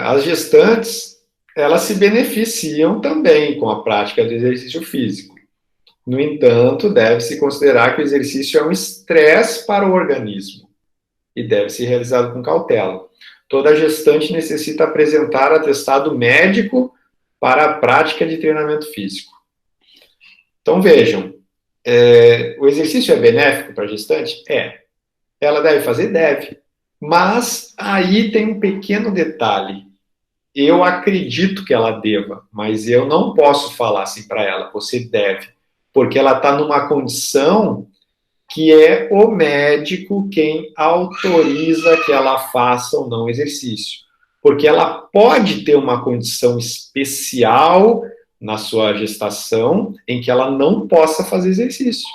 As gestantes, elas se beneficiam também com a prática do exercício físico. No entanto, deve-se considerar que o exercício é um estresse para o organismo e deve ser realizado com cautela. Toda gestante necessita apresentar atestado médico para a prática de treinamento físico. Então, vejam, o exercício é benéfico para a gestante? É. Ela deve fazer? Deve. Mas aí tem um pequeno detalhe. Eu acredito que ela deva, mas eu não posso falar assim para ela, você deve, porque ela está numa condição que é o médico quem autoriza que ela faça ou não exercício. Porque ela pode ter uma condição especial na sua gestação em que ela não possa fazer exercício.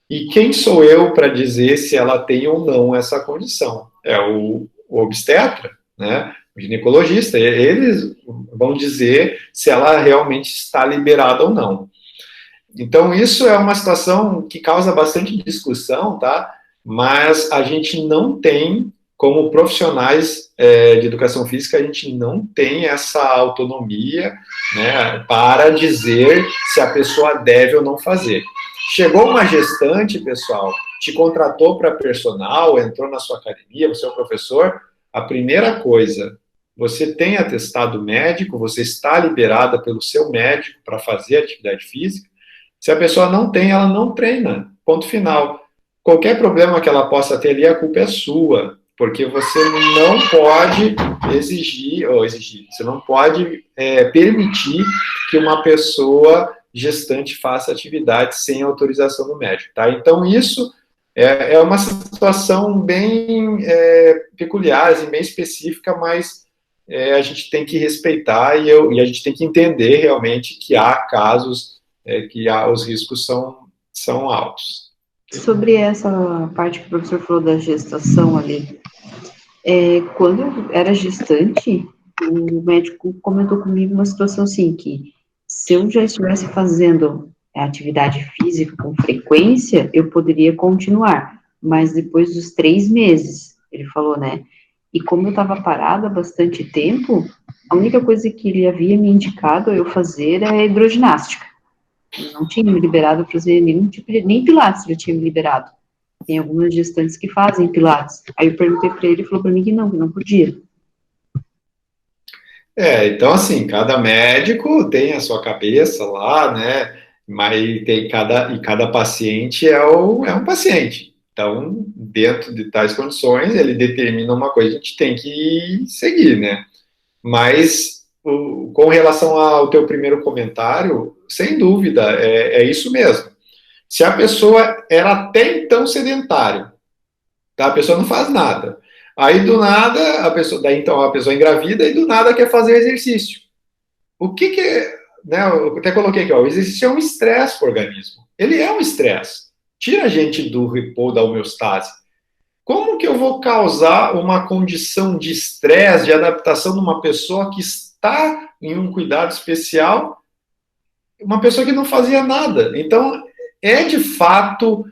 E quem sou eu para dizer se ela tem ou não essa condição? É o obstetra, né? O ginecologista. Eles vão dizer se ela realmente está liberada ou não. Então, isso é uma situação que causa bastante discussão, tá? Mas a gente não tem, como profissionais de educação física, a gente não tem essa autonomia, né, para dizer se a pessoa deve ou não fazer. Chegou uma gestante, pessoal, te contratou para personal, entrou na sua academia, você é o professor, a primeira coisa, você tem atestado médico, você está liberada pelo seu médico para fazer atividade física. Se a pessoa não tem, ela não treina. Ponto final. Qualquer problema que ela possa ter ali, a culpa é sua, porque você não pode você não pode permitir que uma pessoa gestante faça atividade sem autorização do médico, tá? Então, isso é uma situação bem peculiar, assim, bem específica, mas a gente tem que respeitar e a gente tem que entender realmente que há casos que os riscos são altos. Sobre essa parte que o professor falou da gestação ali, quando eu era gestante, o médico comentou comigo uma situação assim, que se eu já estivesse fazendo atividade física com frequência, eu poderia continuar, mas depois dos 3 meses, ele falou, né? E como eu estava parada há bastante tempo, a única coisa que ele havia me indicado eu fazer é hidroginástica. Ele não tinha me liberado para fazer nenhum tipo de... Nem pilates ele tinha me liberado. Tem algumas gestantes que fazem pilates. Aí eu perguntei para ele, ele falou para mim que não podia. Então, assim, cada médico tem a sua cabeça lá, né? Mas cada paciente é um paciente. Então, dentro de tais condições, ele determina uma coisa, a gente tem que seguir, né? Mas, com relação ao teu primeiro comentário, sem dúvida, é isso mesmo. Se a pessoa era até então sedentária, tá? A pessoa não faz nada. Aí, do nada, então a pessoa engravida e do nada quer fazer exercício. O que é, né, eu até coloquei aqui, ó, o exercício é um estresse para o organismo. Ele é um estresse. Tira a gente do repouso, da homeostase. Como que eu vou causar uma condição de estresse, de adaptação numa pessoa que está em um cuidado especial, uma pessoa que não fazia nada? Então, de fato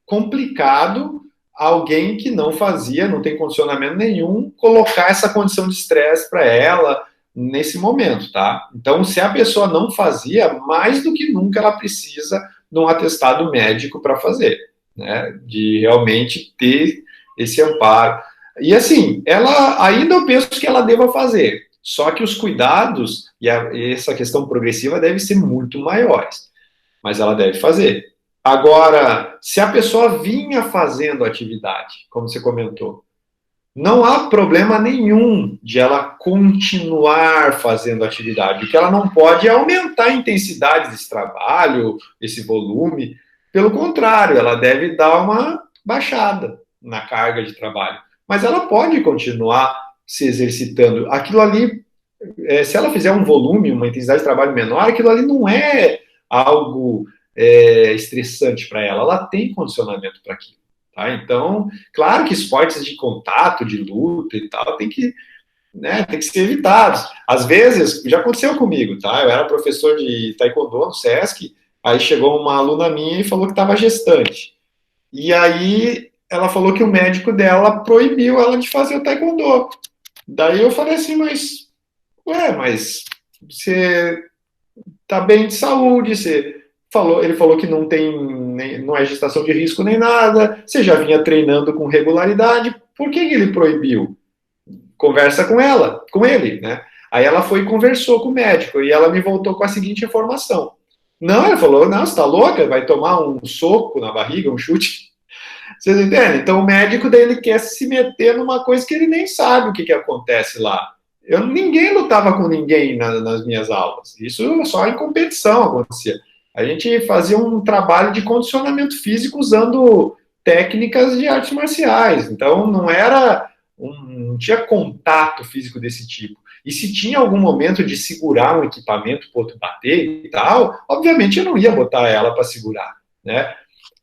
complicado alguém que não fazia, não tem condicionamento nenhum, colocar essa condição de estresse para ela nesse momento, tá? Então, se a pessoa não fazia, mais do que nunca ela precisa de um atestado médico para fazer, né? De realmente ter esse amparo. E assim, ela ainda eu penso que ela deva fazer, só que os cuidados e essa questão progressiva devem ser muito maiores, mas ela deve fazer. Agora, se a pessoa vinha fazendo atividade, como você comentou, não há problema nenhum de ela continuar fazendo atividade. O que ela não pode é aumentar a intensidade desse trabalho, esse volume. Pelo contrário, ela deve dar uma baixada na carga de trabalho. Mas ela pode continuar se exercitando. Aquilo ali, se ela fizer um volume, uma intensidade de trabalho menor, aquilo ali não é algo estressante para ela. Ela tem condicionamento para aquilo. Tá? Então, claro que esportes de contato, de luta e tal, tem que ser evitados. Às vezes, já aconteceu comigo, tá? Eu era professor de taekwondo no SESC, aí chegou uma aluna minha e falou que estava gestante. E aí ela falou que o médico dela proibiu ela de fazer o taekwondo. Daí eu falei assim, mas você tá bem de saúde, ele falou que não tem, não é gestação de risco nem nada, você já vinha treinando com regularidade, por que ele proibiu? Conversa com ela, com ele, né? Aí ela foi e conversou com o médico e ela me voltou com a seguinte informação. Não, ela falou, não, você tá louca? Vai tomar um soco na barriga, um chute? Vocês entendem? Então o médico dele quer se meter numa coisa que ele nem sabe o que acontece lá. Ninguém lutava com ninguém nas minhas aulas. Isso só em competição acontecia. A gente fazia um trabalho de condicionamento físico usando técnicas de artes marciais. Então não tinha contato físico desse tipo. E se tinha algum momento de segurar um equipamento para outro bater e tal, obviamente eu não ia botar ela para segurar, né?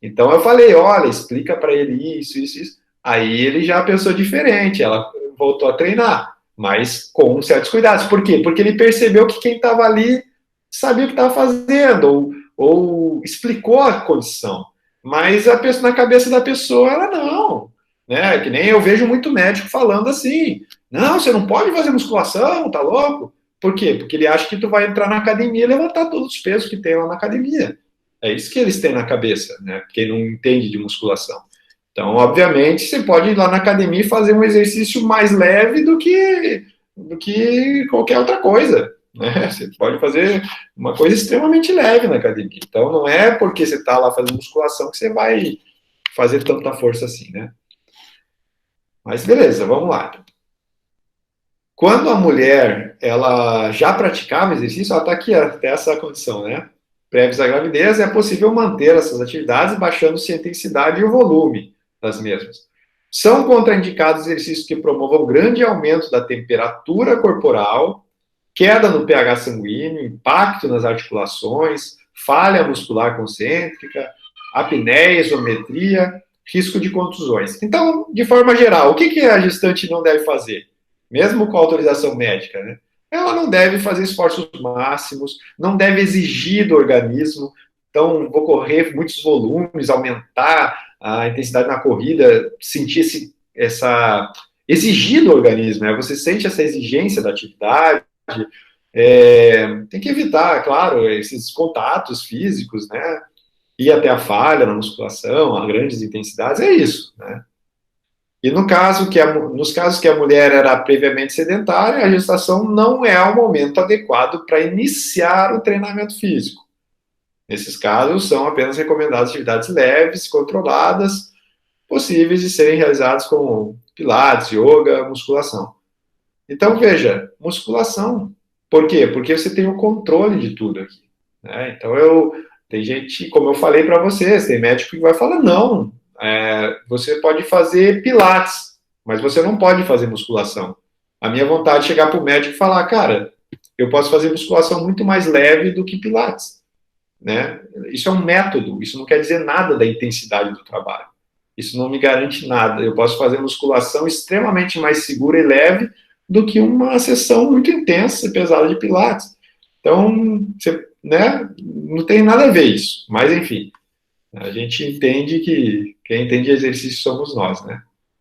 Então eu falei, olha, explica para ele isso, isso, isso. Aí ele já pensou diferente, ela voltou a treinar, mas com certos cuidados. Por quê? Porque ele percebeu que quem estava ali sabia o que estava fazendo, ou explicou a condição. Mas na cabeça da pessoa, ela não. Né? Que nem eu vejo muito médico falando assim, não, você não pode fazer musculação, tá louco? Por quê? Porque ele acha que tu vai entrar na academia e levantar todos os pesos que tem lá na academia. É isso que eles têm na cabeça, né? Quem não entende de musculação. Então, obviamente, você pode ir lá na academia e fazer um exercício mais leve do que qualquer outra coisa. Né? Você pode fazer uma coisa extremamente leve na academia. Então, não é porque você está lá fazendo musculação que você vai fazer tanta força assim, né? Mas beleza, vamos lá. Quando a mulher ela já praticava exercício, ela está aqui até essa condição, né? Prévios à gravidez, é possível manter essas atividades baixando-se a intensidade e o volume das mesmas. São contraindicados exercícios que promovam grande aumento da temperatura corporal, queda no pH sanguíneo, impacto nas articulações, falha muscular concêntrica, apneia, isometria, risco de contusões. Então, de forma geral, o que a gestante não deve fazer? Mesmo com autorização médica, né? Ela não deve fazer esforços máximos, não deve exigir do organismo. Então, vou correr muitos volumes, aumentar a intensidade na corrida, sentir essa exigir do organismo, né? Você sente essa exigência da atividade, tem que evitar, claro, esses contatos físicos, né? Ir até a falha na musculação, a grandes intensidades, é isso, né? E nos casos que a mulher era previamente sedentária, a gestação não é o momento adequado para iniciar o treinamento físico. Nesses casos, são apenas recomendadas atividades leves, controladas, possíveis de serem realizadas com pilates, yoga, musculação. Então, veja, musculação. Por quê? Porque você tem o controle de tudo aqui. Né? Então, tem gente, como eu falei para vocês, tem médico que vai falar, não, você pode fazer pilates, mas você não pode fazer musculação. A minha vontade é chegar para o médico e falar, cara, eu posso fazer musculação muito mais leve do que pilates. Né? Isso é um método, isso não quer dizer nada da intensidade do trabalho. Isso não me garante nada. Eu posso fazer musculação extremamente mais segura e leve do que uma sessão muito intensa e pesada de pilates. Então, né, não tem nada a ver isso. Mas, enfim, a gente entende que quem entende exercício somos nós, né?